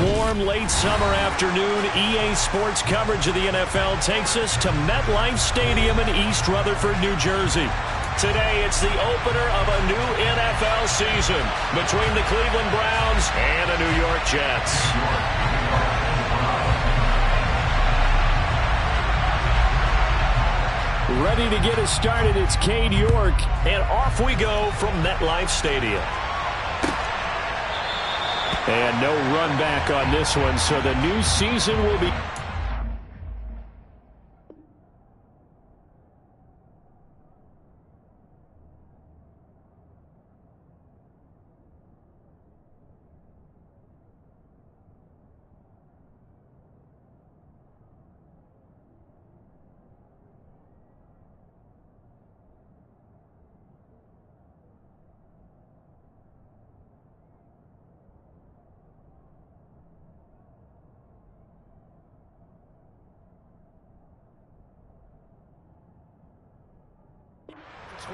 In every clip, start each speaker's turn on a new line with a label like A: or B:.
A: warm, late summer afternoon, EA Sports coverage of the NFL takes us to MetLife Stadium in East Rutherford, New Jersey. Today, it's the opener of a new NFL season between the Cleveland Browns and the New York Jets. Ready to get us started, it's Cade York, and off we go from MetLife Stadium. And no run back on this one, so the new season will be...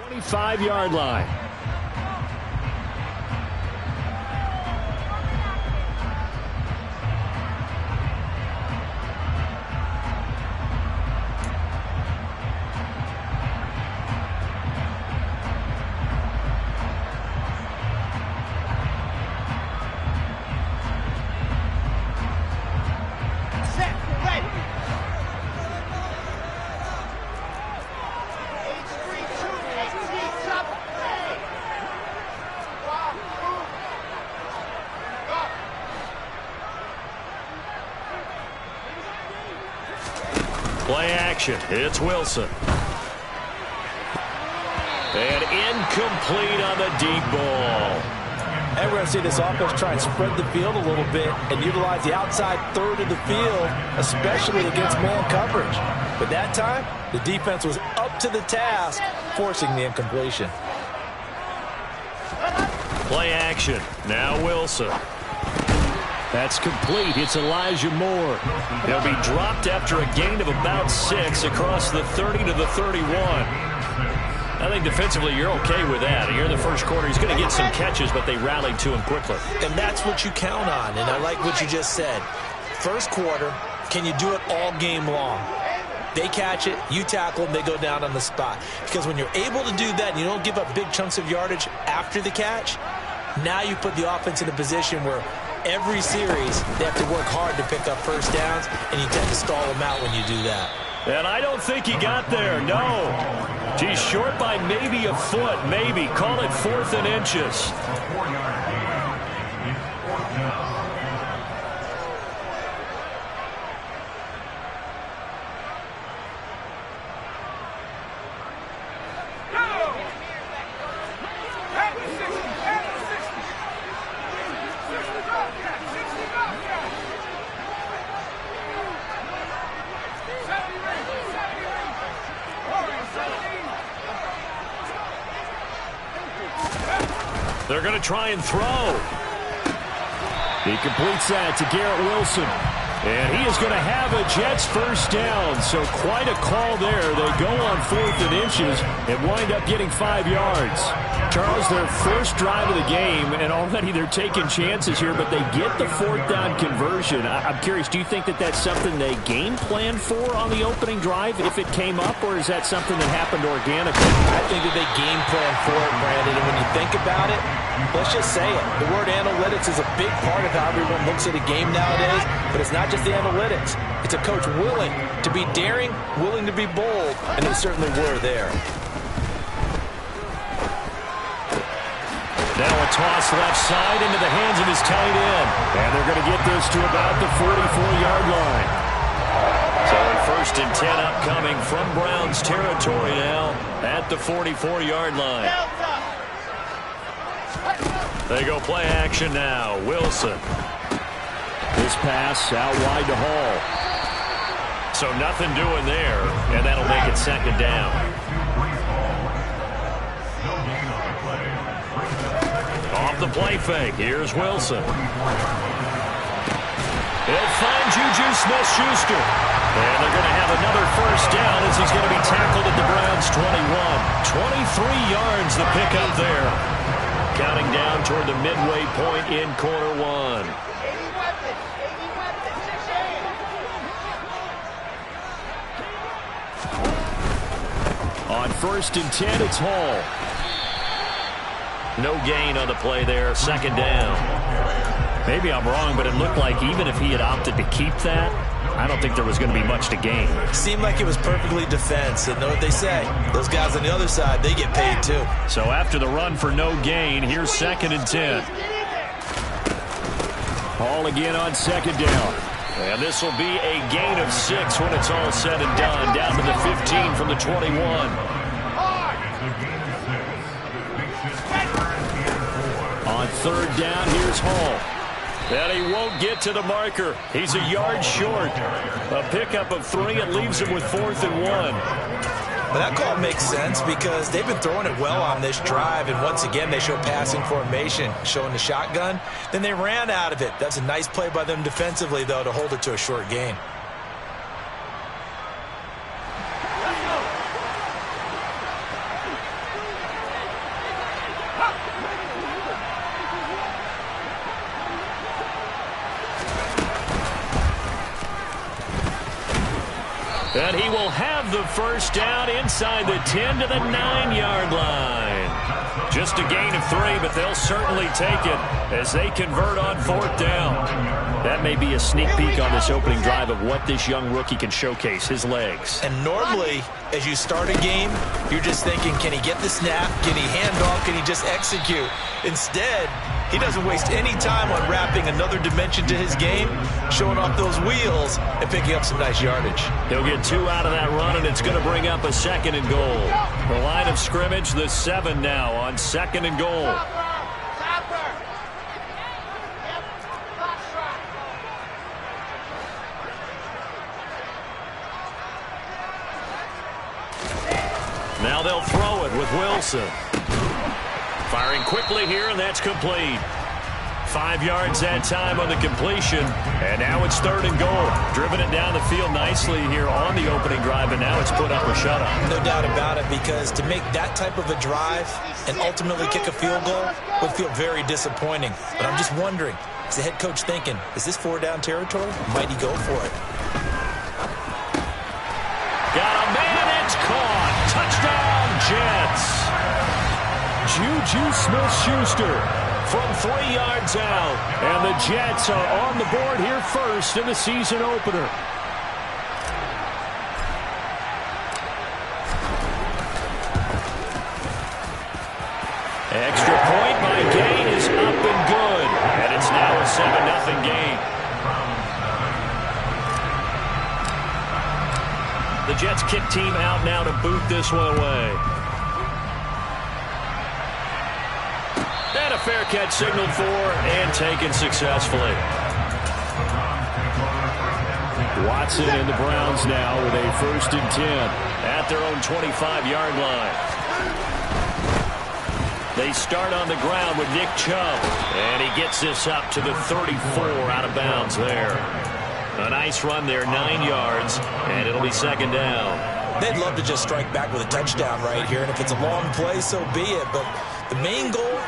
A: ...25-yard line. Play action. It's Wilson. And incomplete on the deep ball.
B: And we're going to see this offense try and spread the field a little bit and utilize the outside third of the field, especially against man coverage. But that time, the defense was up to the task, forcing the incompletion.
A: Play action. Now Wilson. That's complete. It's Elijah Moore. He'll be dropped after a gain of about 6 across the 30 to the 31. I think defensively you're okay with that. Here in the first quarter, he's going to get some catches, but they rallied to him quickly.
B: And that's what you count on, and I like what you just said. First quarter, can you do it all game long? They catch it, you tackle them, they go down on the spot. Because when you're able to do that and you don't give up big chunks of yardage after the catch, now you put the offense in a position where every series, they have to work hard to pick up first downs, and you tend to stall them out when you do that.
A: And I don't think he got there, no. He's short by maybe a foot, maybe. Call it 4th and inches. They're going to try and throw. He completes that to Garrett Wilson. And he is going to have a Jets first down. So quite a call there. They go on 4th and inches and wind up getting 5 yards. Charles, their first drive of the game, and already they're taking chances here, but they get the 4th down conversion. I'm curious, do you think that that's something they game planned for on the opening drive if it came up, or is that something that happened organically?
B: I think that they game planned for it, Brandon, and when you think about it, let's just say it. The word analytics is a big part of how everyone looks at a game nowadays, but it's not just the analytics. It's a coach willing to be daring, willing to be bold, and they certainly were there.
A: Now a toss left side into the hands of his tight end. And they're going to get this to about the 44-yard line. So a 1st and 10 upcoming from Browns territory now at the 44-yard line. They go play action now. Wilson. This pass out wide to Hall. So nothing doing there, and that'll make it 2nd down. Off the play fake, here's Wilson. He'll find Juju Smith-Schuster. And they're going to have another first down as he's going to be tackled at the Browns' 21. 23 yards the pickup there. Counting down toward the midway point in quarter one. On 1st and 10, it's Hall.
C: No gain on the play there. 2nd down.
A: Maybe I'm wrong, but it looked like even if he had opted to keep that, I don't think there was going to be much to gain.
B: Seemed like it was perfectly defense. And know what they say. Those guys on the other side, they get paid too.
A: So after the run for no gain, here's 2nd and 10. Hall again on 2nd down. And this will be a gain of 6 when it's all said and done. Down to the 15 from the 21. On 3rd down, here's Hall. And he won't get to the marker. He's a yard short. A pickup of 3. It leaves him with 4th and 1.
B: But that call makes sense because they've been throwing it well on this drive, and once again they show passing formation, showing the shotgun. Then they ran out of it. That's a nice play by them defensively, though, to hold it to a short gain.
A: And he will have the 1st down inside the 10 to the 9-yard line. Just a gain of 3, but they'll certainly take it as they convert on 4th down. That may be a sneak peek on this opening drive of what this young rookie can showcase, his legs.
B: And normally, as you start a game, you're just thinking, can he get the snap? Can he hand off? Can he just execute? Instead, he doesn't waste any time on wrapping another dimension to his game, showing off those wheels, and picking up some nice yardage.
A: He'll get 2 out of that run, and it's going to bring up a 2nd and goal. The line of scrimmage, the 7 now on 2nd and goal. Now they'll throw it with Wilson. Firing quickly here, and that's complete. 5 yards that time on the completion, and now it's 3rd and goal. Driven it down the field nicely here on the opening drive, and now it's put up a shutout.
B: No doubt about it, because to make that type of a drive and ultimately kick a field goal would feel very disappointing. But I'm just wondering, is the head coach thinking, is this 4-down territory? Might he go for it?
A: Got a man, it's caught. Touchdown, Jets. Juju Smith-Schuster from 3 yards out. And the Jets are on the board here first in the season opener. Extra point by Gay is up and good. And it's now a 7-0 game. The Jets kick team out now to boot this one away. And a fair catch signaled for and taken successfully. Watson and the Browns now with a 1st and 10 at their own 25-yard line. They start on the ground with Nick Chubb, and he gets this up to the 34 out of bounds there. A nice run there, 9 yards, and it'll be 2nd down.
B: They'd love to just strike back with a touchdown right here, and if it's a long play, so be it. But the main goal,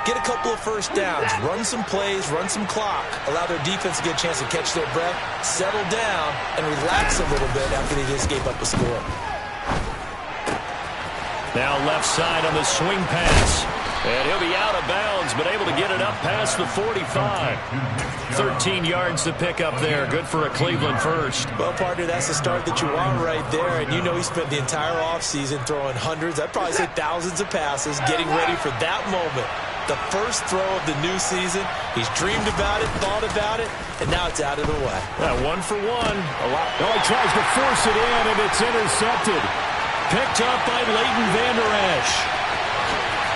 B: get a couple of 1st downs, run some plays, run some clock, allow their defense to get a chance to catch their breath, settle down, and relax a little bit after they just gave up a score.
A: Now left side on the swing pass. And he'll be out of bounds, but able to get it up past the 45. 13 yards to pick up there. Good for a Cleveland first.
B: Well, partner, that's the start that you want right there. And you know he spent the entire offseason throwing hundreds, I'd probably say thousands of passes, getting ready for that moment. The first throw of the new season. He's dreamed about it, thought about it, and now it's out of the way.
A: 1 for 1. Oh, he tries to force it in, and it's intercepted. Picked up by Leighton Vander Esch.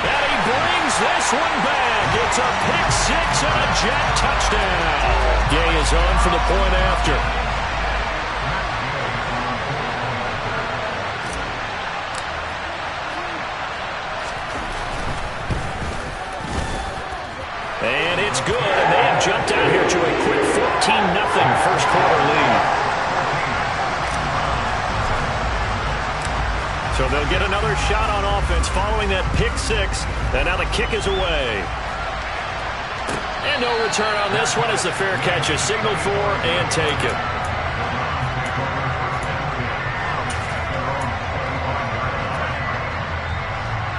A: And he brings this one back. It's a pick-6 and a Jet touchdown. Gay is on for the point after. And it's good, and they have jumped out here to a quick 14-0 first quarter lead. So they'll get another shot on offense following that pick-6, and now the kick is away. And no return on this one as the fair catch is signaled for and taken.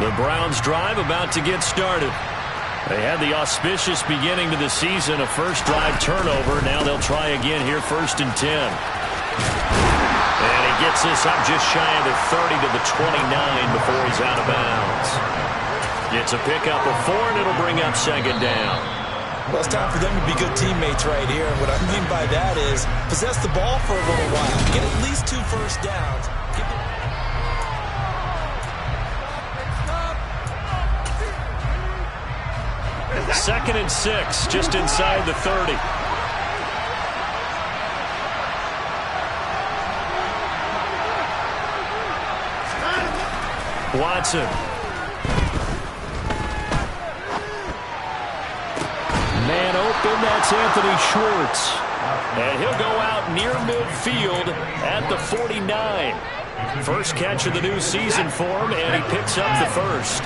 A: The Browns drive about to get started. They had the auspicious beginning to the season, a first drive turnover. Now they'll try again here, 1st and 10. And he gets this up just shy of the 30 to the 29 before he's out of bounds. It's a pickup of 4, and it'll bring up 2nd down.
B: Well, it's time for them to be good teammates right here. And what I mean by that is possess the ball for a little while. Get at least 2 first downs.
A: 2nd and 6, just inside the 30. Watson. Man open, that's Anthony Schwartz. And he'll go out near midfield at the 49. First catch of the new season for him, and he picks up the first.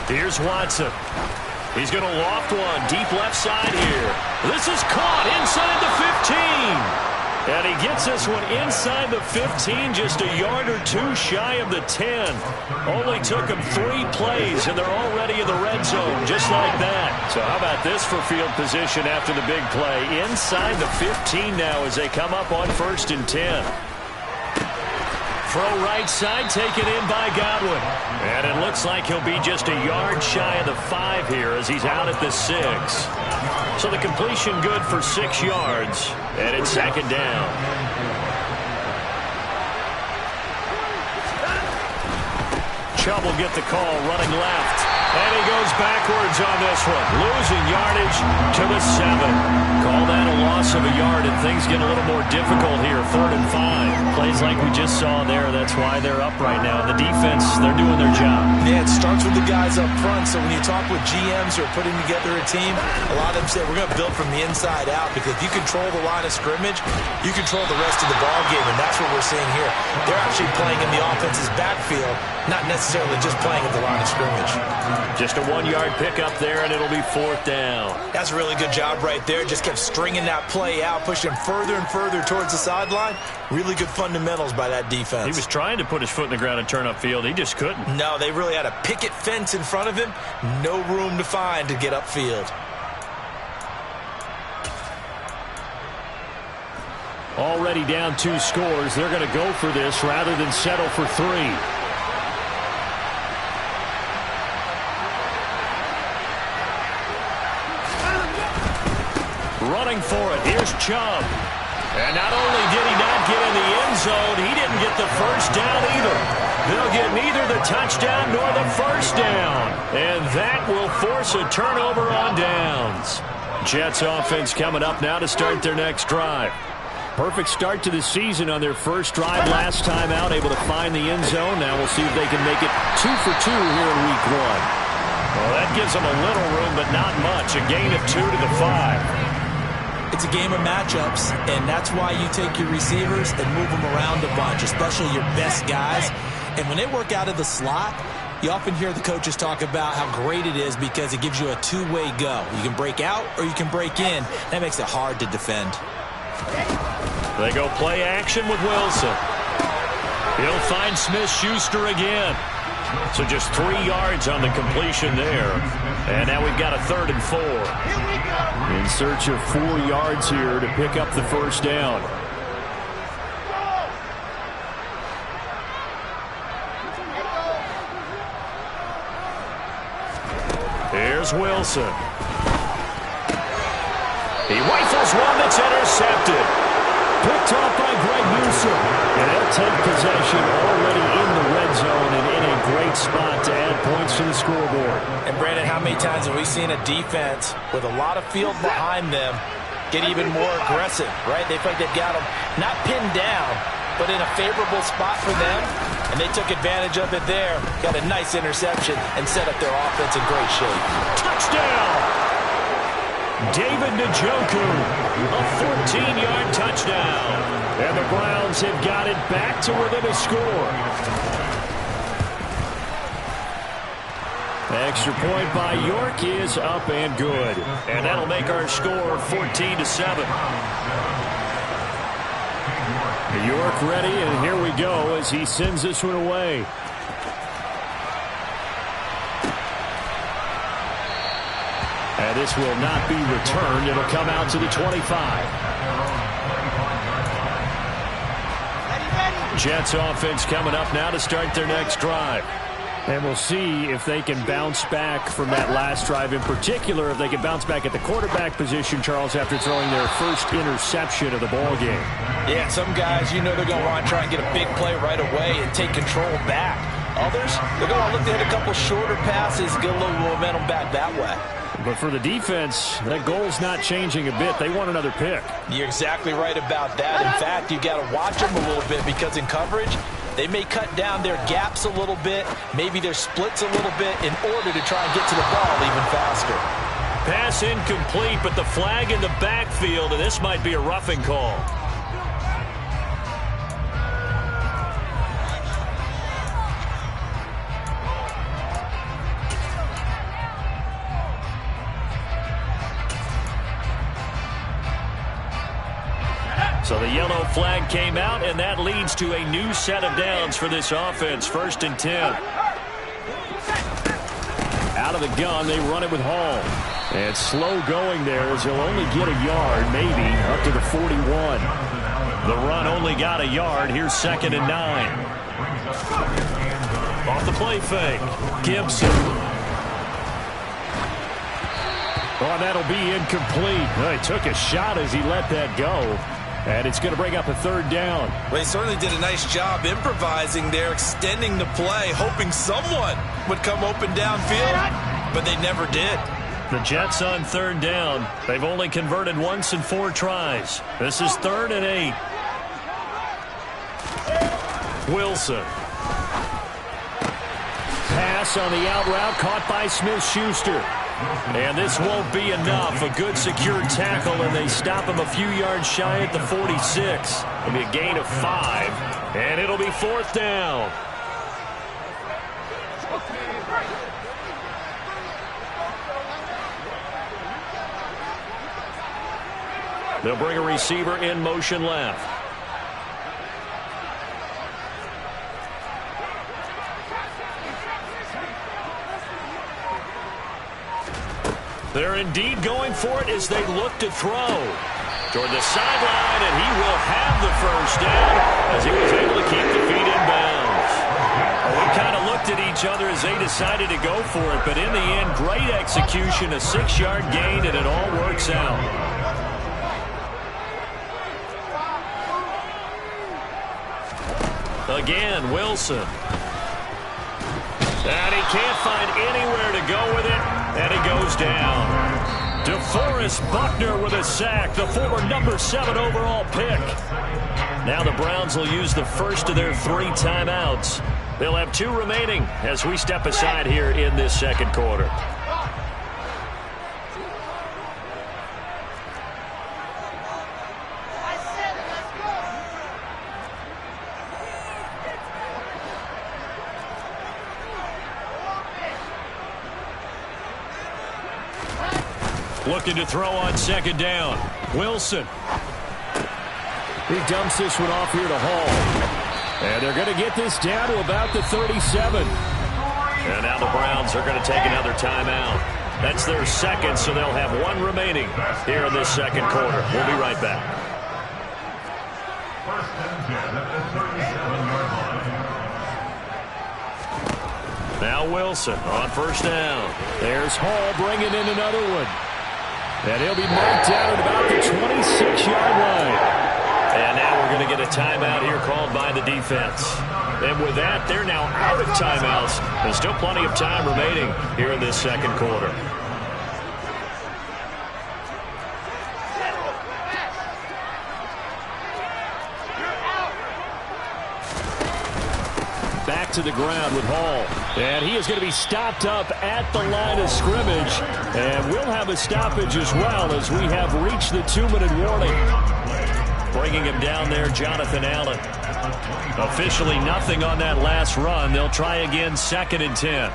A: Here's Watson. He's going to loft one deep left side here. This is caught inside the 15. And he gets this one inside the 15, just a yard or 2 shy of the 10. Only took him 3 plays, and they're already in the red zone, just like that. So how about this for field position after the big play? Inside the 15 now as they come up on 1st and 10. Throw right side, taken in by Godwin. And it looks like he'll be just a yard shy of the 5 here as he's out at the 6. So the completion good for 6 yards, and it's 2nd down. Chubb will get the call, running left. And he goes backwards on this one, losing yardage to the 7. Call that a loss of a yard, and things get a little more difficult here, 3rd and 5. Plays like we just saw there, that's why they're up right now. The defense, they're doing their job.
B: Yeah, it starts with the guys up front, so when you talk with GMs who are putting together a team, a lot of them say we're going to build from the inside out, because if you control the line of scrimmage, you control the rest of the ball game, and that's what we're seeing here. They're actually playing in the offense's backfield, not necessarily just playing at the line of scrimmage.
A: Just a 1-yard pickup there, and it'll be 4th down.
B: That's a really good job right there. Just kept stringing that play out, pushing further and further towards the sideline. Really good fundamentals by that defense.
A: He was trying to put his foot in the ground and turn upfield. He just couldn't.
B: No, they really had a picket fence in front of him. No room to find to get upfield.
A: Already down 2 scores. They're going to go for this rather than settle for 3. Running for it. Here's Chubb. And not only did he not get in the end zone, he didn't get the first down either. They'll get neither the touchdown nor the first down. And that will force a turnover on downs. Jets offense coming up now to start their next drive. Perfect start to the season on their first drive last time out, able to find the end zone. Now we'll see if they can make it 2 for 2 here in week 1. Well, that gives them a little room, but not much. A gain of 2 to the 5.
B: It's a game of matchups, and that's why you take your receivers and move them around a bunch, especially your best guys. And when they work out of the slot, you often hear the coaches talk about how great it is because it gives you a 2-way go. You can break out or you can break in. That makes it hard to defend.
A: They go play action with Wilson. He'll find Smith-Schuster again. So just 3 yards on the completion there. And now we've got a 3rd and 4. In search of 4 yards here to pick up the first down. Here's Wilson. He rifles one that's intercepted. Picked off by Greg Newsome. And they'll take possession already in the red zone and in a great spot to add points to the scoreboard.
B: And Brandon, how many times have we seen a defense with a lot of field behind them get even more aggressive, right? They feel like they've got them not pinned down, but in a favorable spot for them. And they took advantage of it there. Got a nice interception and set up their offense in great shape.
A: Touchdown! David Njoku, a 14-yard touchdown. And the Browns have got it back to within a score. Extra point by York is up and good. And that'll make our score 14-7. York ready, and here we go as he sends this one away. And this will not be returned. It'll come out to the 25. Jets offense coming up now to start their next drive. And we'll see if they can bounce back from that last drive. In particular, if they can bounce back at the quarterback position, Charles, after throwing their first interception of the ball game.
B: Yeah, some guys, you know they're going to want to try and get a big play right away and take control back. Others, they're going to look to hit a couple shorter passes, get a little momentum back that way.
A: But for the defense, that goal's not changing a bit. They want another pick.
B: You're exactly right about that. In fact, you got to watch them a little bit because in coverage, they may cut down their gaps a little bit, maybe their splits a little bit in order to try and get to the ball even faster.
C: Pass incomplete, but the flag in the backfield, and this might be a roughing call. So the yellow flag came out, and that leads to a new set of downs for this offense. 1st and 10. Out of the gun, they run it with Hall. And slow going there as he'll only get a yard, maybe, up to the 41. The run only got a yard. Here's 2nd and 9. Off the play fake. Gibson. Oh, that'll be incomplete. Oh, he took a shot as he let that go. And it's going to bring up a 3rd down.
B: Well, he certainly did a nice job improvising there, extending the play, hoping someone would come open downfield, but they never did.
C: The Jets on 3rd down. They've only converted once in 4 tries. This is 3rd and 8. Wilson. Pass on the out route, caught by Smith-Schuster. And this won't be enough. A good secure tackle, and they stop him a few yards shy at the 46. It'll be a gain of 5, and it'll be 4th down. They'll bring a receiver in motion left. They're indeed going for it as they look to throw. Toward the sideline, and he will have the 1st down as he was able to keep the feet in bounds. We kind of looked at each other as they decided to go for it, but in the end, great execution, a 6-yard gain, and it all works out. Again, Wilson. And he can't find anywhere to go with it, and he goes down. DeForest Buckner with a sack, the former number 7 overall pick. Now the Browns will use the first of their 3 timeouts. They'll have 2 remaining as we step aside here in this 2nd quarter. Looking to throw on 2nd down. Wilson.
A: He dumps this one off here to Hall. And they're going to get this down to about the 37.
C: And now the Browns are going to take another timeout. That's their 2nd, so they'll have 1 remaining here in this 2nd quarter. We'll be right back. Now Wilson on 1st down.
A: There's Hall bringing in another one. And he'll be marked down at about the 26-yard line.
C: And now we're going to get a timeout here called by the defense. And with that, they're now out of timeouts. There's still plenty of time remaining here in this 2nd quarter.
A: Back to the ground with Hall. And he is going to be stopped up at the line of scrimmage. And we'll have a stoppage as well as we have reached the 2-minute warning.
C: Bringing him down there, Jonathan Allen. Officially nothing on that last run. They'll try again, 2nd and 10.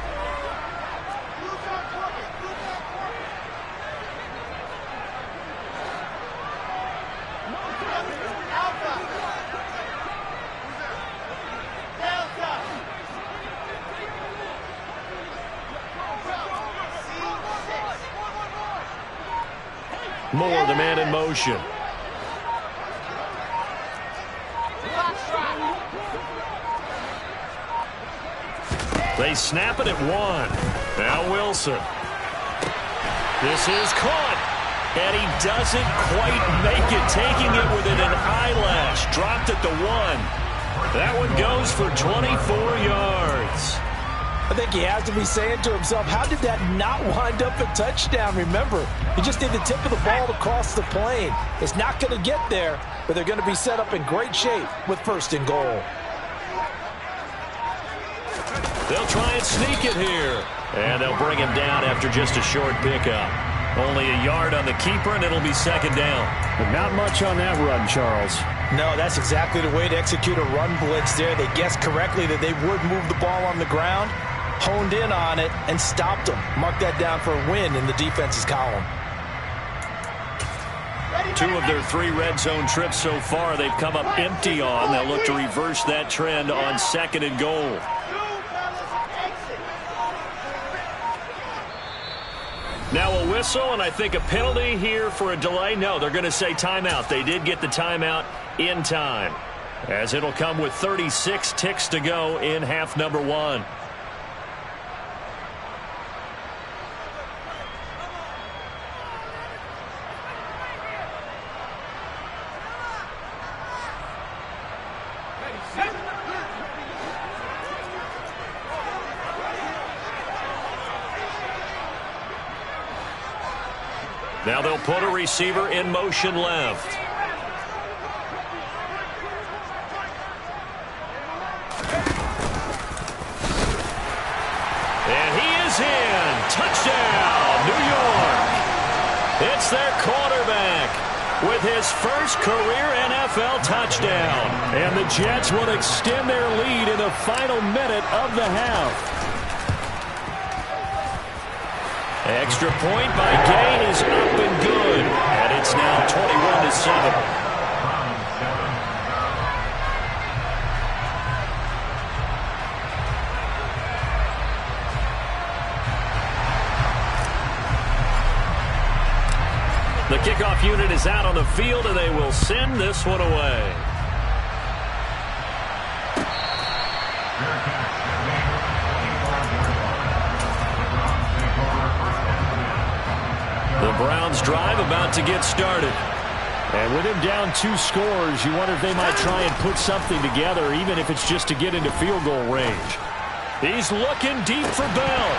C: Moore, the man in motion. They snap it at 1. Now Wilson. This is caught. And he doesn't quite make it, taking it within an eyelash. Dropped at the 1. That one goes for 24 yards.
B: I think he has to be saying to himself, how did that not wind up a touchdown? Remember, he just did the tip of the ball across the plane. It's not going to get there, but they're going to be set up in great shape with 1st and goal.
C: They'll try and sneak it here. And they'll bring him down after just a short pickup. Only a yard on the keeper, and it'll be 2nd down.
A: But not much on that run, Charles.
B: No, that's exactly the way to execute a run blitz there. They guessed correctly that they would move the ball on the ground, honed in on it, and stopped them. Mark that down for a win in the defense's column.
C: 2 of their 3 red zone trips so far they've come up empty on. They'll look to reverse that trend on 2nd and goal. Now a whistle, and I think a penalty here for a delay. No, they're going to say timeout. They did get the timeout in time, as it'll come with 36 ticks to go in half number 1. Now they'll put a receiver in motion left. And he is in. Touchdown, New York. It's their quarterback with his first career NFL touchdown.
A: And the Jets will extend their lead in the final minute of the half.
C: Extra point by Gay is up and good. And it's now 21-7. The kickoff unit is out on the field, and they will send this one away. The Browns drive about to get started.
A: And with him down 2 scores, you wonder if they might try and put something together, even if it's just to get into field goal range.
C: He's looking deep for Bell.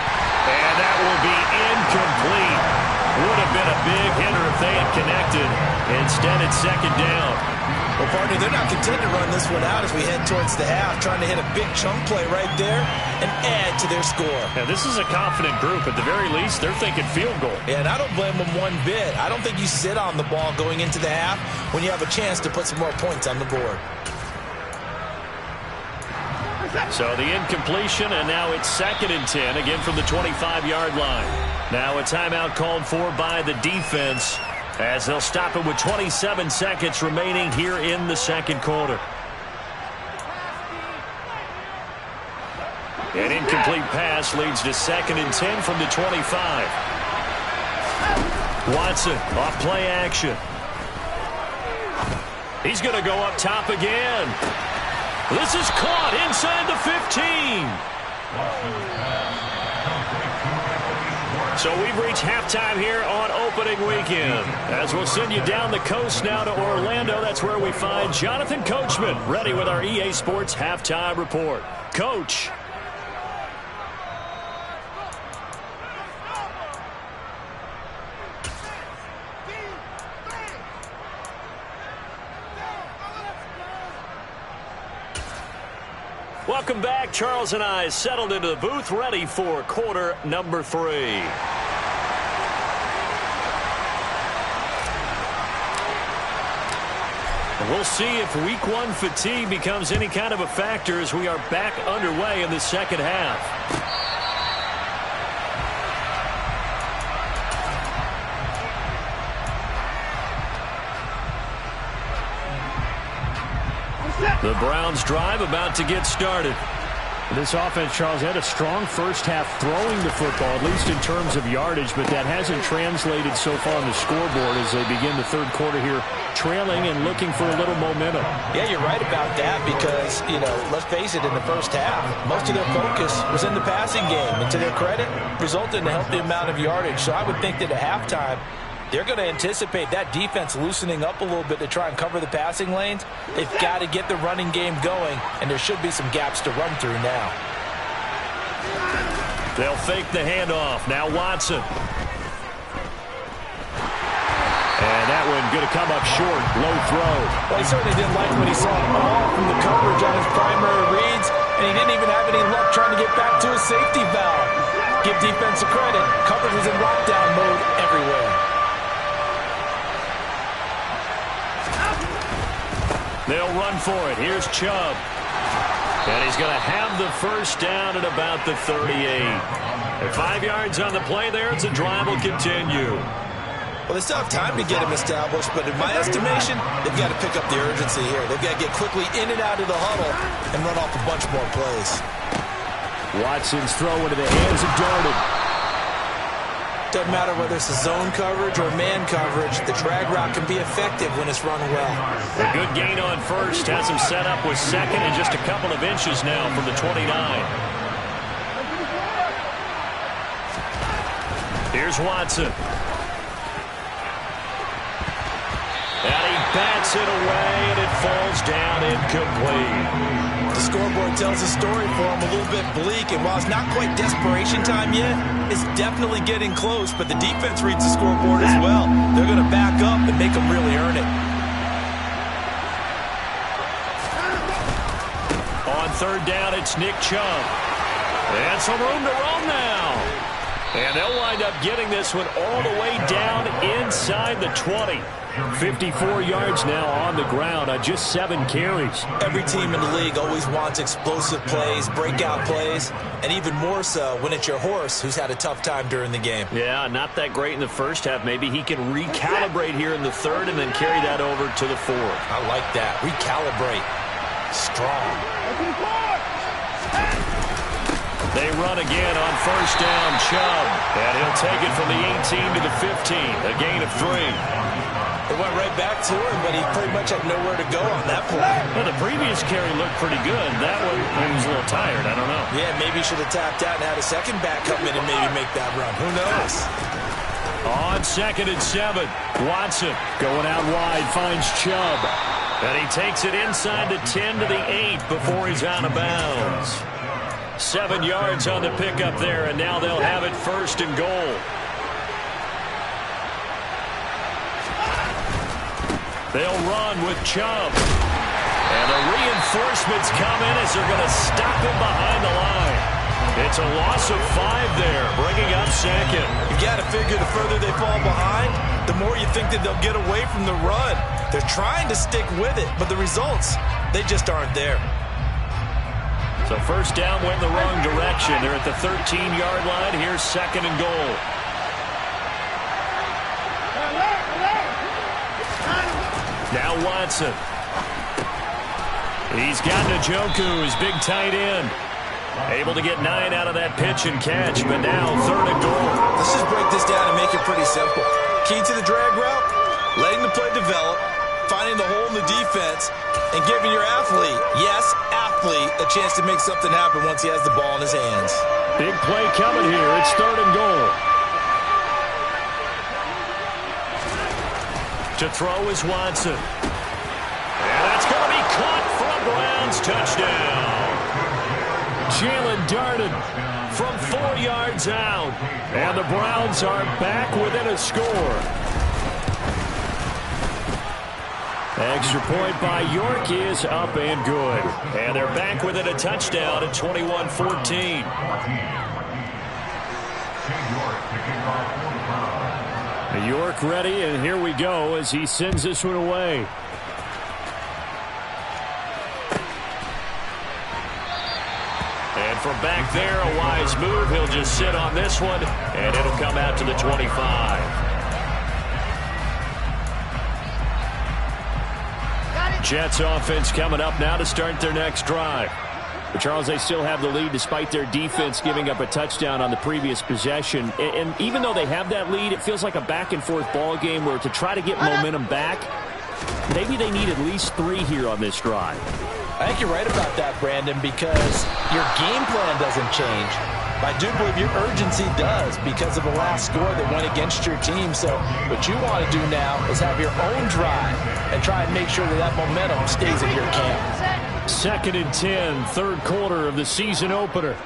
C: And that will be incomplete. Would have been a big hitter if they had connected. Instead, it's 2nd down.
B: Well, partner, they're not content to run this one out as we head towards the half, trying to hit a big chunk play right there and add to their score.
C: Now, this is a confident group. At the very least, they're thinking field goal.
B: Yeah, and I don't blame them one bit. I don't think you sit on the ball going into the half when you have a chance to put some more points on the board.
C: So the incompletion, and now it's 2nd and 10, again from the 25-yard line. Now a timeout called for by the defense, as they'll stop it with 27 seconds remaining here in the 2nd quarter. An incomplete pass leads to 2nd and 10 from the 25. Watson off play action. He's going to go up top again. This is caught inside the 15. So we've reached halftime here on opening weekend. As we'll send you down the coast now to Orlando, that's where we find Jonathan Coachman ready with our EA Sports halftime report. Coach. Welcome back. Charles and I settled into the booth, ready for quarter number 3. We'll see if week 1 fatigue becomes any kind of a factor as we are back underway in the 2nd half. The Browns drive about to get started.
A: This offense, Charles, had a strong first half throwing the football, at least in terms of yardage, but that hasn't translated so far on the scoreboard as they begin the third quarter here, trailing and looking for a little momentum.
B: Yeah, you're right about that because, let's face it, in the first half, most of their focus was in the passing game. And to their credit, resulted in a healthy amount of yardage. So I would think that at halftime, they're going to anticipate that defense loosening up a little bit to try and cover the passing lanes. They've got to get the running game going, and there should be some gaps to run through now.
C: They'll fake the handoff. Now Watson. And that one going to come up short. Low throw.
B: Well, he certainly didn't like what he saw all from the coverage on his primary reads, and he didn't even have any luck trying to get back to his safety valve. Give defense a credit. Coverage was in lockdown mode everywhere.
C: They'll run for it. Here's Chubb. And he's going to have the first down at about the 38. At 5 yards on the play there, it's a drive will continue.
B: Well, they still have time to get him established, but in my estimation, they've got to pick up the urgency here. They've got to get quickly in and out of the huddle and run off a bunch more plays.
A: Watson's throw into the hands of Darden.
B: Doesn't matter whether it's a zone coverage or man coverage, the drag route can be effective when it's run well.
C: A good gain on first, has him set up with second and just a couple of inches now from the 29. Here's Watson. And he bats it away, and it falls down incomplete.
B: The scoreboard tells a story for him, a little bit bleak, and while it's not quite desperation time yet, it's definitely getting close, but the defense reads the scoreboard as well. They're going to back up and make them really earn it.
C: On third down, it's Nick Chubb. And some room to roam now. And they'll wind up getting this one all the way down inside the 20. 54 yards now on the ground on just 7 carries.
B: Every team in the league always wants explosive plays, breakout plays, and even more so when it's your horse who's had a tough time during the game.
C: Yeah, not that great in the first half. Maybe he can recalibrate here in the third and then carry that over to the fourth.
B: I like that. Recalibrate. Strong.
C: They run again on first down, Chubb. And he'll take it from the 18 to the 15, a gain of 3.
B: It went right back to him, but he pretty much had nowhere to go on that play.
C: Well, the previous carry looked pretty good. That one, he was a little tired. I don't know.
B: Yeah, maybe he should have tapped out and had a second back come in and maybe make that run. Who knows?
C: On 2nd and 7, Watson going out wide, finds Chubb. And he takes it inside the 10 to the 8 before he's out of bounds. 7 yards on the pickup there, and now they'll have it first and goal. They'll run with Chubb. And the reinforcements come in as they're going to stop him behind the line. It's a loss of 5 there, bringing up 2nd.
B: You got to figure the further they fall behind, the more you think that they'll get away from the run. They're trying to stick with it, but the results, they just aren't there.
C: So first down went the wrong direction. They're at the 13-yard line. Here's 2nd and goal. Now Watson. He's got Njoku, his big tight end. Able to get 9 out of that pitch and catch, but now 3rd and goal.
B: Let's just break this down and make it pretty simple. Key to the drag route, letting the play develop, finding the hole in the defense, and giving your athlete, yes, athlete, a chance to make something happen once he has the ball in his hands.
C: Big play coming here. It's 3rd and goal. To throw is Watson. And that's going to be caught for a Browns touchdown. Jalen Darden from 4 yards out. And the Browns are back within a score. Extra point by York is up and good. And they're back within a touchdown at 21-14. York ready, and here we go as he sends this one away. And from back there, a wise move. He'll just sit on this one, and it'll come out to the 25. Jets offense coming up now to start their next drive.
A: But Charles, they still have the lead despite their defense giving up a touchdown on the previous possession. And even though they have that lead, it feels like a back-and-forth ball game where to try to get momentum back, maybe they need at least 3 here on this drive.
B: I think you're right about that, Brandon, because your game plan doesn't change. I do believe your urgency does because of the last score that went against your team. So what you want to do now is have your own drive and try and make sure that that momentum stays in your camp.
A: 2nd and 10, third quarter of the season opener.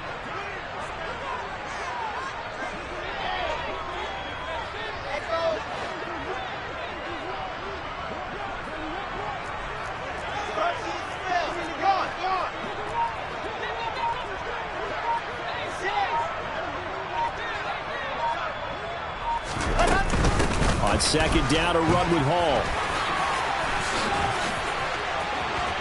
A: On 2nd down, a run with Hall.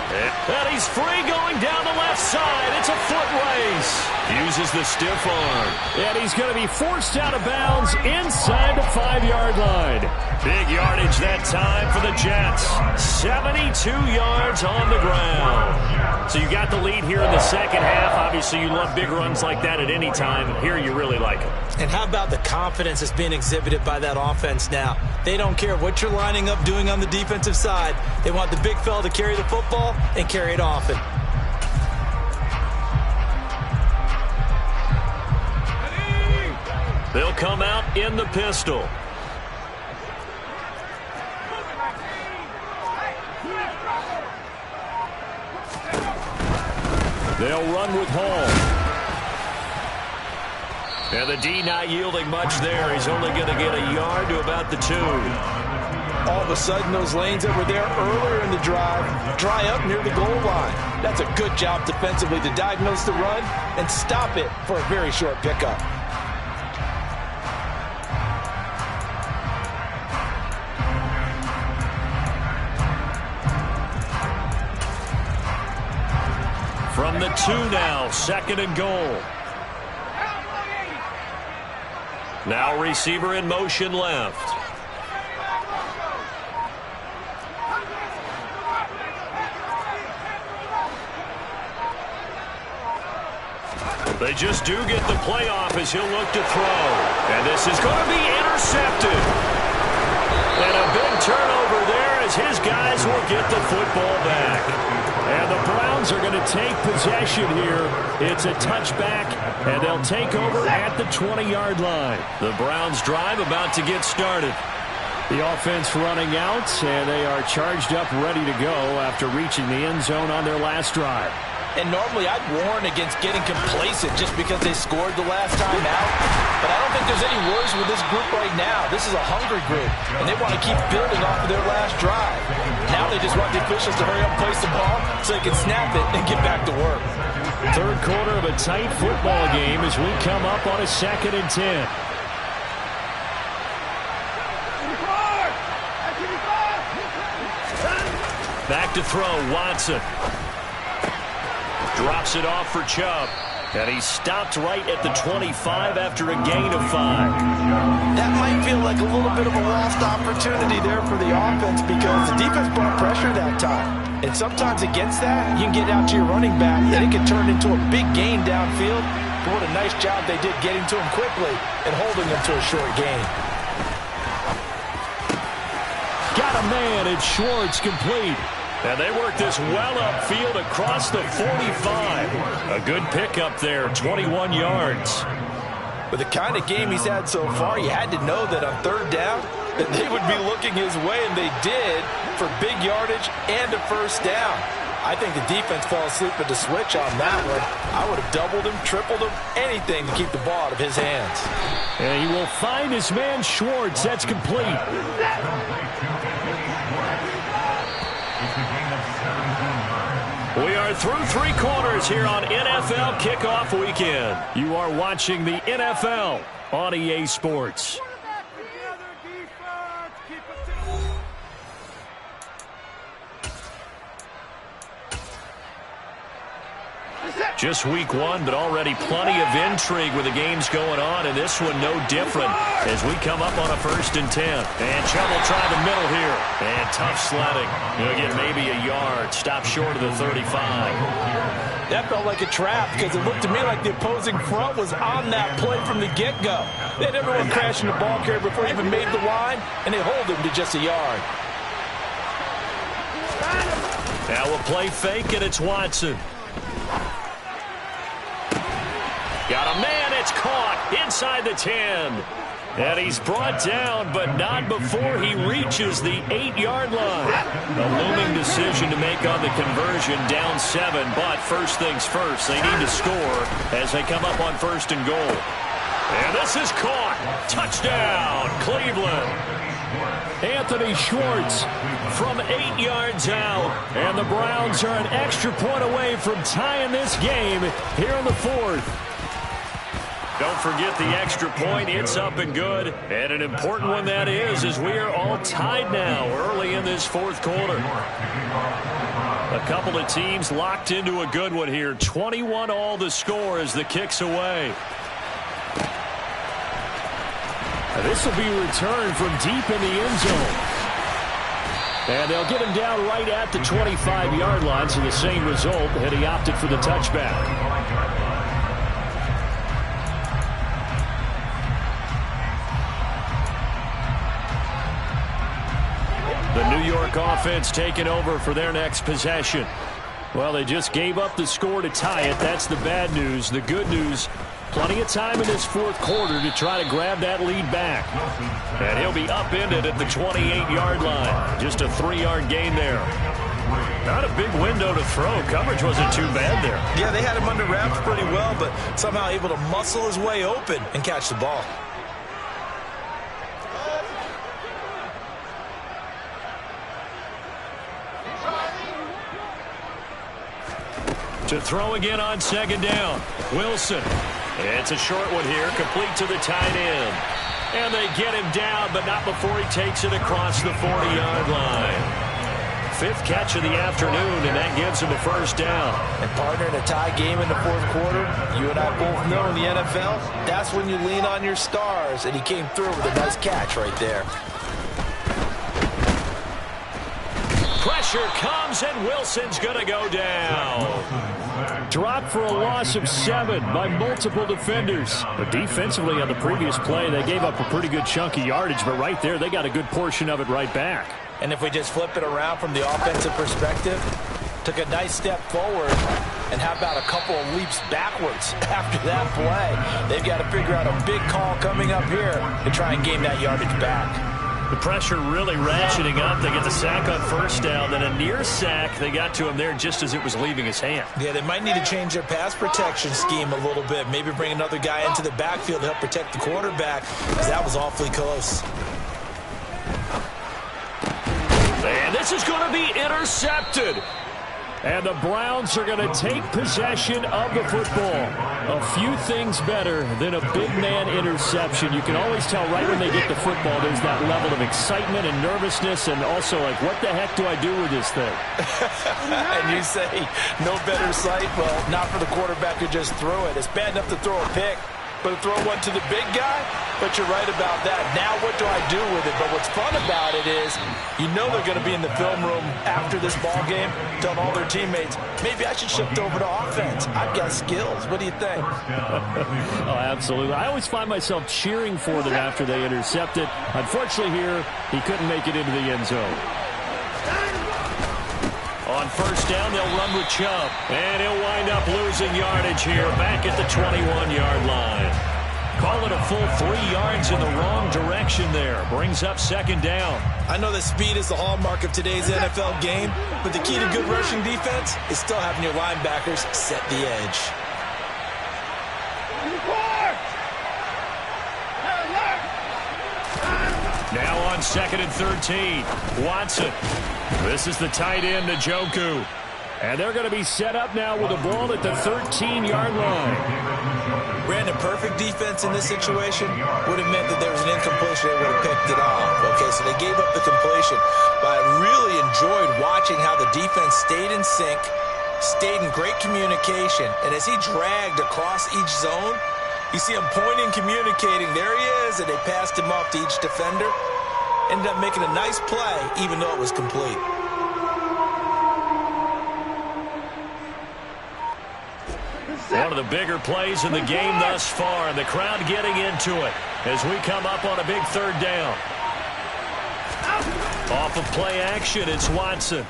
C: And he's free going down the left side. It's a foot race. Uses the stiff arm.
A: And he's going to be forced out of bounds inside the 5-yard line.
C: Big yardage that time for the Jets. 72 yards on the ground.
A: So you got the lead here in the second half. Obviously, you love big runs like that at any time. Here you really like it.
B: And how about the confidence that's being exhibited by that offense now? They don't care what you're lining up doing on the defensive side. They want the big fella to carry the football and carry it often.
C: They'll come out in the pistol.
A: They'll run with Hall.
C: And the D not yielding much there. He's only going to get a yard to about the 2.
B: All of a sudden, those lanes that were there earlier in the drive dry up near the goal line. That's a good job defensively to diagnose the run and stop it for a very short pickup.
C: From the 2 now, 2nd and goal. Now receiver in motion left. They just do get the play off as he'll look to throw. And this is going to be intercepted. And a big turnover there as his guys will get the football back.
A: And the Browns are going to take possession here. It's a touchback, and they'll take over at the 20-yard line.
C: The Browns drive about to get started.
A: The offense running out, and they are charged up, ready to go after reaching the end zone on their last drive.
B: And normally I'd warn against getting complacent just because they scored the last time out. But I don't think there's any worries with this group right now. This is a hungry group, and they want to keep building off of their last drive. Now they just want the officials to hurry up and place the ball so they can snap it and get back to work.
A: Third quarter of a tight football game as we come up on a 2nd and 10.
C: Back to throw, Watson. Drops it off for Chubb. And he stopped right at the 25 after a gain of 5.
B: That might feel like a little bit of a lost opportunity there for the offense because the defense brought pressure that time. And sometimes against that, you can get out to your running back and it can turn into a big gain downfield. But what a nice job they did getting to him quickly and holding him to a short gain.
A: Got a man, and Schwartz complete.
C: And they work this well upfield across the 45. A good pickup there, 21 yards.
B: With the kind of game he's had so far, you had to know that on 3rd down that they would be looking his way, and they did for big yardage and a 1st down. I think the defense fell asleep at the switch on that one. I would have doubled him, tripled him, anything to keep the ball out of his hands.
A: And he will find his man Schwartz. That's complete.
C: We are through 3 quarters here on NFL Kickoff Weekend.
A: You are watching the NFL on EA Sports.
C: Just week 1, but already plenty of intrigue with the games going on, and this one no different as we come up on a 1st and 10. And Chubb will try the middle here. And tough sledding. He'll get maybe a yard. Stop short of the 35.
B: That felt like a trap because it looked to me like the opposing front was on that play from the get-go. They had everyone crashing the ball carrier before he even made the line, and they hold him to just a yard.
C: Now a play fake, and it's Watson. Got a man, it's caught inside the 10. And he's brought down, but not before he reaches the 8-yard line. A looming decision to make on the conversion, down 7. But first things first, they need to score as they come up on 1st and goal. And this is caught. Touchdown, Cleveland.
A: Anthony Schwartz from 8 yards out. And the Browns are an extra point away from tying this game here in the 4th.
C: Don't forget the extra point. It's up and good. And an important one that is, as we are all tied now early in this 4th quarter. A couple of teams locked into a good one here. 21 all the score as the kick's away.
A: This will be returned from deep in the end zone. And they'll get him down right at the 25-yard line, so the same result, and he opted for the touchback. The New York offense taking over for their next possession. Well, they just gave up the score to tie it. That's the bad news. The good news, plenty of time in this 4th quarter to try to grab that lead back. And he'll be upended at the 28-yard line. Just a 3-yard gain there. Not a big window to throw. Coverage wasn't too bad there.
B: Yeah, they had him under wraps pretty well, but somehow able to muscle his way open and catch the ball.
C: To throw again on 2nd down. Wilson. It's a short one here, complete to the tight end. And they get him down, but not before he takes it across the 40-yard line. 5th catch of the afternoon, and that gives him a 1st down.
B: And partner, in a tie game in the 4th quarter, you and I both know in the NFL, that's when you lean on your stars, and he came through with a nice catch right there.
C: Pressure comes, and Wilson's going to go down.
A: Dropped for a loss of 7 by multiple defenders. But defensively on the previous play, they gave up a pretty good chunk of yardage, but right there, they got a good portion of it right back.
B: And if we just flip it around from the offensive perspective, took a nice step forward, and how about a couple of leaps backwards after that play? They've got to figure out a big call coming up here to try and gain that yardage back.
C: The pressure really ratcheting up. They get the sack on 1st down, then a near sack. They got to him there just as it was leaving his hand.
B: Yeah, they might need to change their pass protection scheme a little bit. Maybe bring another guy into the backfield to help protect the quarterback, because that was awfully close.
C: And this is going to be intercepted.
A: And the Browns are going to take possession of the football. A few things better than a big man interception. You can always tell right when they get the football, there's that level of excitement and nervousness, and also like, what the heck do I do with this thing?
B: And you say, no better sight? Well, not for the quarterback who just threw it. It's bad enough to throw a pick, but to throw one to the big guy? But you're right about that. Now what do I do with it? But what's fun about it is, you know they're going to be in the film room after this ball game, telling all their teammates, maybe I should shift over to offense. I've got skills. What do you think?
A: Oh, absolutely. I always find myself cheering for them after they intercept it. Unfortunately here, he couldn't make it into the end zone.
C: On 1st down, they'll run with Chubb. And he'll wind up losing yardage here back at the 21-yard line. Call it a full 3 yards in the wrong direction there. Brings up 2nd down.
B: I know that speed is the hallmark of today's NFL game, but the key to good rushing defense is still having your linebackers set the edge.
C: Now on 2nd and 13. Watson. This is the tight end, Njoku.
A: And they're going to be set up now with the ball at the 13-yard line.
B: Brandon, perfect defense in this situation would have meant that there was an incompletion. They would have picked it off. Okay, so they gave up the completion. But I really enjoyed watching how the defense stayed in sync, stayed in great communication. And as he dragged across each zone, you see him pointing, communicating. There he is, and they passed him off to each defender. Ended up making a nice play, even though it was complete.
C: of the bigger plays in the game thus far, and the crowd getting into it as we come up on a big third down. Off of play action, it's Watson.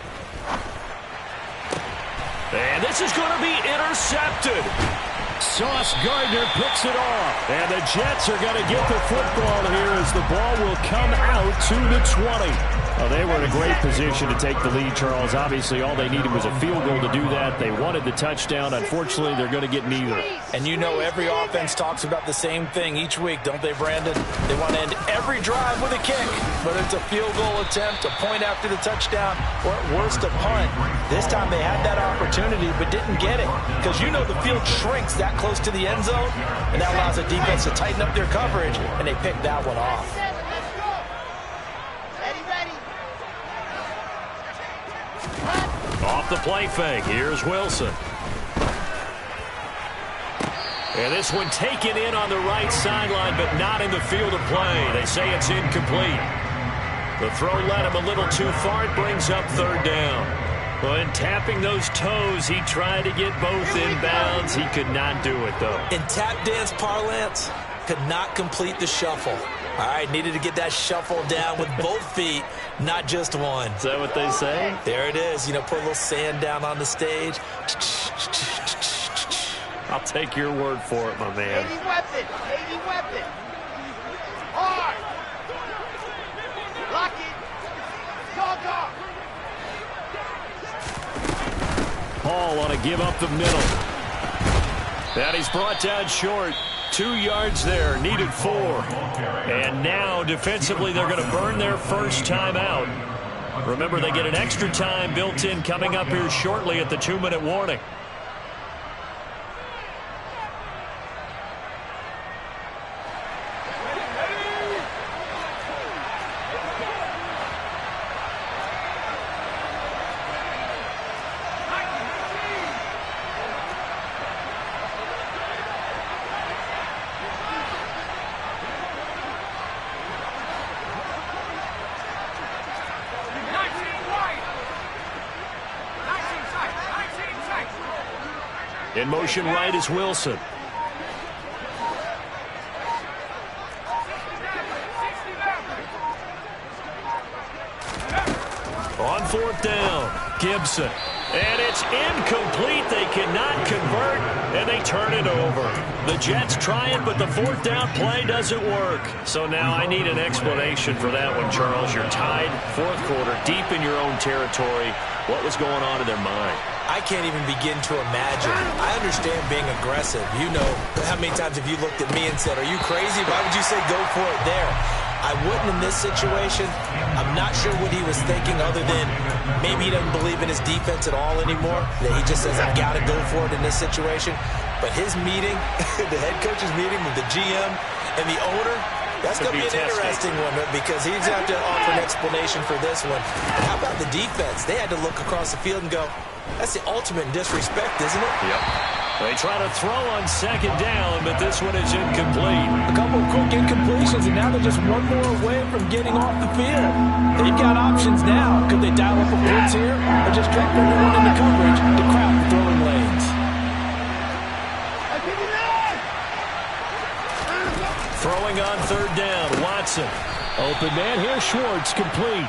C: And this is going to be intercepted.
A: Sauce Gardner picks it off. And the Jets are going to get the football here as the ball will come out to the 20. Well, they were in a great position to take the lead, Charles. Obviously, all they needed was a field goal to do that. They wanted the touchdown. Unfortunately, they're going to get neither.
B: And you know every offense talks about the same thing each week, don't they, Brandon? They want to end every drive with a kick, but it's a field goal attempt, a point after the touchdown, or at worst a punt. This time they had that opportunity but didn't get it because you know the field shrinks that close to the end zone, and that allows the defense to tighten up their coverage, and they picked that one off.
C: Off the play fake, here's Wilson. And this one taken in on the right sideline, but not in the field of play. They say it's incomplete. The throw led him a little too far. It brings up third down. When tapping those toes, he tried to get both inbounds. He could not do it, though.
B: In tap dance parlance, could not complete the shuffle. All right, needed to get that shuffle down with both feet, not just one.
C: Is that what they say?
B: There it is. You know, put a little sand down on the stage.
C: I'll take your word for it, my man.
D: 80 weapon. 80 weapon. Hard. Lock it. Dog off.
A: Hall on a give up the middle. And he's brought down short. 2 yards there, needed 4. And now, defensively, they're going to burn their first time out. Remember, they get an extra time built in coming up here shortly at the 2-minute warning. In motion right is Wilson. On fourth down, Gibson. And it's incomplete. They cannot convert, and they turn it over. The Jets try it, but the fourth down play doesn't work. So now I need an explanation for that one, Charles. You're tied, fourth quarter, deep in your own territory. What was going on in their mind?
B: I can't even begin to imagine. I understand being aggressive. You know, how many times have you looked at me and said, are you crazy? Why would you say go for it there? I wouldn't in this situation. I'm not sure what he was thinking other than maybe he doesn't believe in his defense at all anymore. That he just says, I've got to go for it in this situation. But his meeting, the head coach's meeting with the GM and the owner, that's going to be an interesting one because he's going to have to offer an explanation for this one. And how about the defense? They had to look across the field and go, that's the ultimate disrespect, isn't it?
C: Yep. They try to throw on second down, but this one is incomplete.
B: A couple of quick incompletions, and now they're just one more away from getting off the field. They've got options now. Could they dial up a blitz here or just drop everyone into coverage to crowd the throwing lanes?
A: Throwing on third down, Watson. Open man here, Schwartz, complete.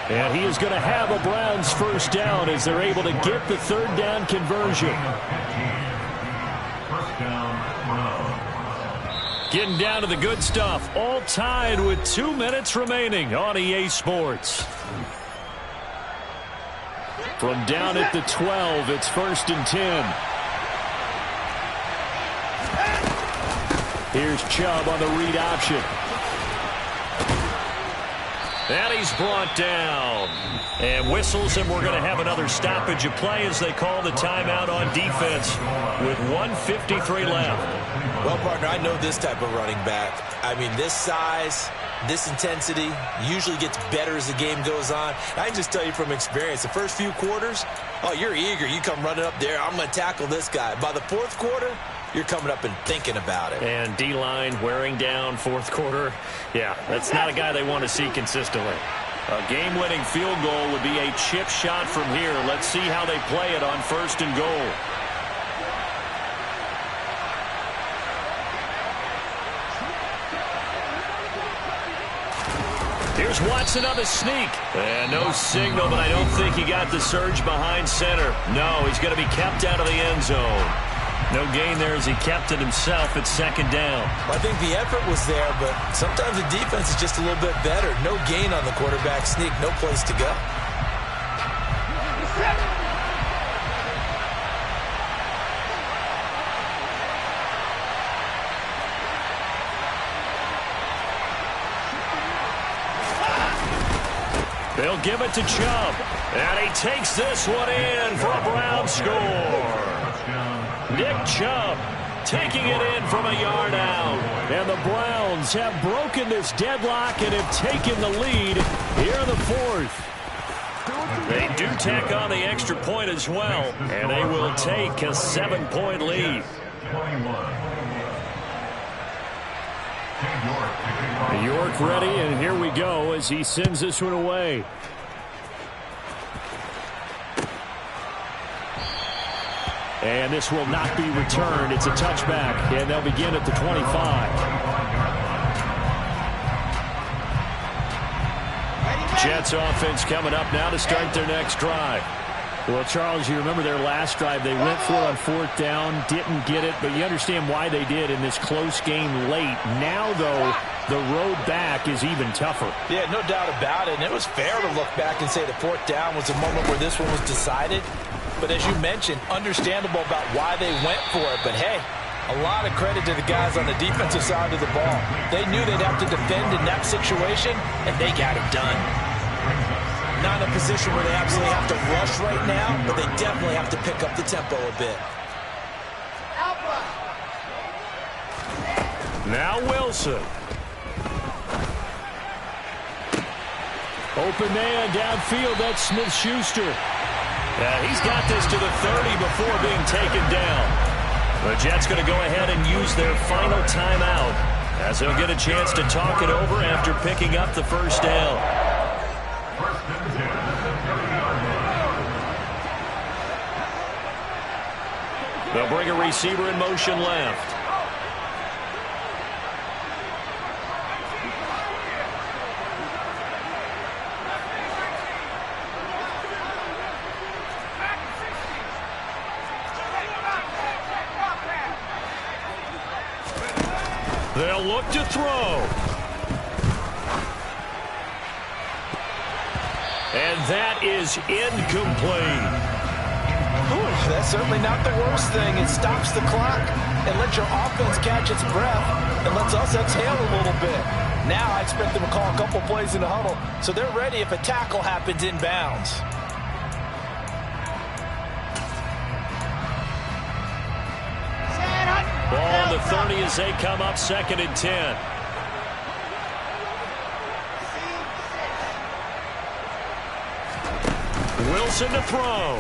A: And he is going to have a Browns first down as they're able to get the third down conversion. Getting down to the good stuff. All tied with 2 minutes remaining on EA Sports. From down at the 12, it's 1st and 10. Here's Chubb on the read option. And he's brought down. And whistles, and we're going to have another stoppage of play as they call the timeout on defense with 1:53 left.
B: Well, partner, I know this type of running back. I mean, this size, this intensity usually gets better as the game goes on. I can just tell you from experience, the first few quarters, oh, you're eager. You come running up there, I'm going to tackle this guy. By the fourth quarter, you're coming up and thinking about it.
A: And D-line wearing down fourth quarter. Yeah, that's not a guy they want to see consistently. A game-winning field goal would be a chip shot from here. Let's see how they play it on 1st and goal.
C: Here's Watson on the sneak. And no signal, but I don't think he got the surge behind center. No, he's going to be kept out of the end zone. No gain there as he kept it himself at second down.
B: I think the effort was there, but sometimes the defense is just a little bit better. No gain on the quarterback sneak. No place to go.
C: They'll give it to Chubb. And he takes this one in for a Brown score. Nick Chubb taking it in from a yard out.
A: And the Browns have broken this deadlock and have taken the lead here in the fourth.
C: They do tack on the extra point as well. And they will take a 7-point lead.
A: York ready, and here we go as he sends this one away. And this will not be returned. It's a touchback, and they'll begin at the 25.
C: Jets offense coming up now to start their next drive.
A: Well, Charles, you remember their last drive. They went for it on fourth down, didn't get it, but you understand why they did in this close game late. Now, though, the road back is even tougher.
B: Yeah, no doubt about it. And it was fair to look back and say the fourth down was the moment where this one was decided. But as you mentioned, understandable about why they went for it. But, hey, a lot of credit to the guys on the defensive side of the ball. They knew they'd have to defend in that situation, and they got it done. Not in a position where they absolutely have to rush right now, but they definitely have to pick up the tempo a bit.
C: Now Wilson.
A: Open man downfield, that's Smith-Schuster.
C: Yeah, he's got this to the 30 before being taken down. The Jets going to go ahead and use their final timeout as they'll get a chance to talk it over after picking up the first down. They'll bring a receiver in motion left. They'll look to throw. And that is incomplete.
B: Ooh, that's certainly not the worst thing. It stops the clock and lets your offense catch its breath and lets us exhale a little bit. Now I expect them to call a couple plays in the huddle so they're ready if a tackle happens inbounds.
C: Ball on the 30 as they come up 2nd and 10. Wilson to throw.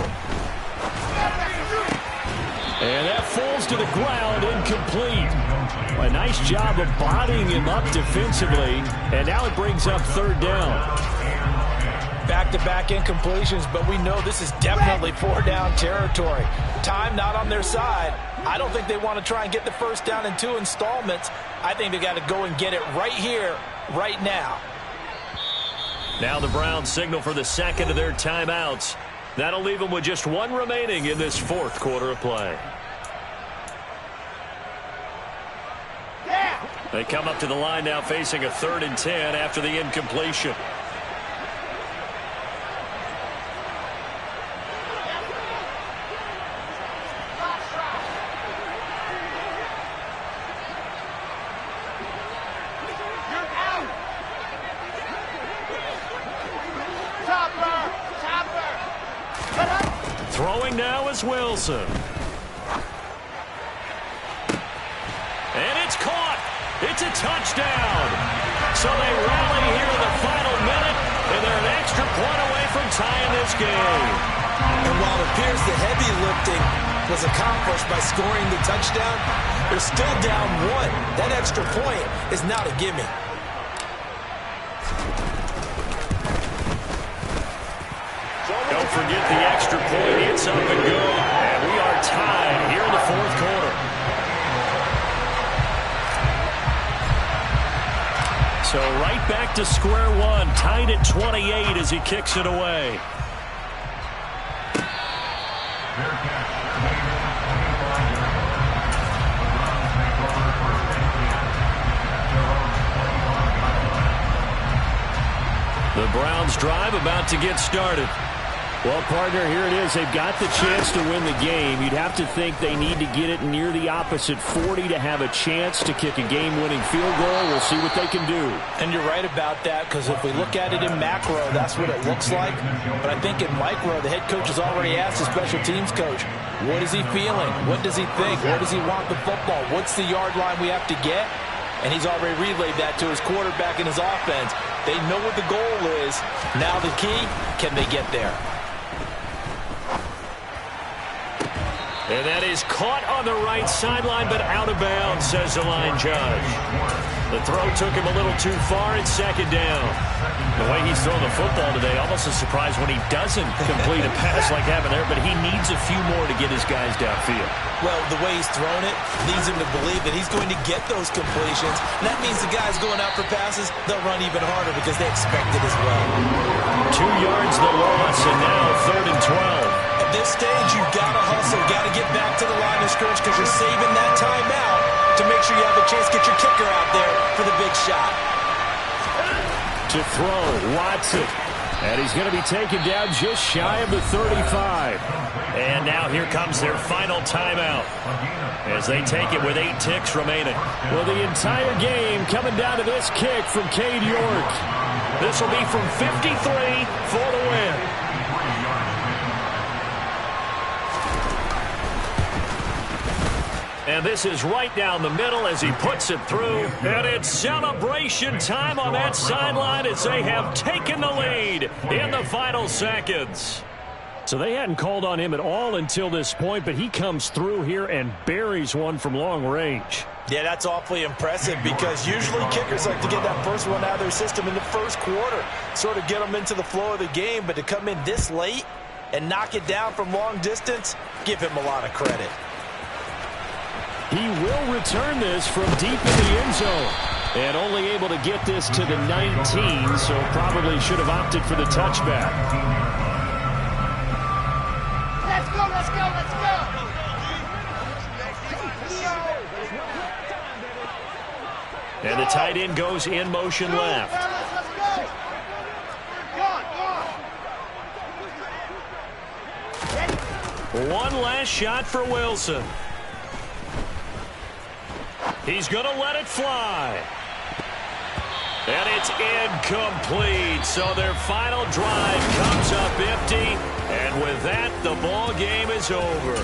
A: And that falls to the ground, incomplete. A nice job of bodying him up defensively, and now it brings up 3rd down.
B: Back-to-back incompletions, but we know this is definitely 4-down territory. Time not on their side. I don't think they want to try and get the first down in 2 installments. I think they got to go and get it right here, right now.
C: Now the Browns signal for the 2nd of their timeouts. That'll leave them with just 1 remaining in this 4th quarter of play. They come up to the line now facing a 3rd and 10 after the incompletion. Throwing now is Wilson. And it's caught. It's a touchdown. So they rally here in the final minute, and they're an extra point away from tying this game.
B: And while it appears the heavy lifting was accomplished by scoring the touchdown, they're still down 1. That extra point is not a gimme.
C: Don't forget the extra point. It's up and good. And we are tied here in the 4th quarter. So
A: So right back to square one, tied at 28 as he kicks it away. The Browns drive about to get started. Well, partner, here it is. They've got the chance to win the game. You'd have to think they need to get it near the opposite 40 to have a chance to kick a game-winning field goal. We'll see what they can do.
B: And you're right about that, because if we look at it in macro, that's what it looks like. But I think in micro, the head coach has already asked the special teams coach, what is he feeling? What does he think? Where does he want the football? What's the yard line we have to get? And he's already relayed that to his quarterback and his offense. They know what the goal is. Now the key, can they get there?
A: And that is caught on the right sideline, but out of bounds, says the line judge. The throw took him a little too far. It's second down. The way he's throwing the football today, almost a surprise when he doesn't complete a pass like having there, but he needs a few more to get his guys downfield.
B: Well, the way he's thrown it leads him to believe that he's going to get those completions. And that means the guys going out for passes, they'll run even harder because they expect it as well.
A: 2 yards the loss, and now 3rd and 12.
B: At this stage, you've got to hustle. Got to get back to the line of scrimmage because you're saving that timeout to make sure you have a chance to get your kicker out there for the big shot.
A: To throw, Watson. And he's going to be taken down just shy of the 35. And now here comes their final timeout as they take it with 8 ticks remaining. Well, the entire game coming down to this kick from Cade York. This will be from 53 for the win. And this is right down the middle as he puts it through. And it's celebration time on that sideline as they have taken the lead in the final seconds. So they hadn't called on him at all until this point, but he comes through here and buries one from long range.
B: Yeah, that's awfully impressive because usually kickers like to get that first one out of their system in the first quarter, sort of get them into the flow of the game, but to come in this late and knock it down from long distance, give him a lot of credit.
A: He will return this from deep in the end zone. And only able to get this to the 19, so probably should have opted for the touchback.
D: Let's go, let's go, let's go!
A: And the tight end goes in motion left.
D: Let's go! Go on, go on!
A: One last shot for Wilson. He's going to let it fly. And it's incomplete. So their final drive comes up empty. And with that, the ball game is over.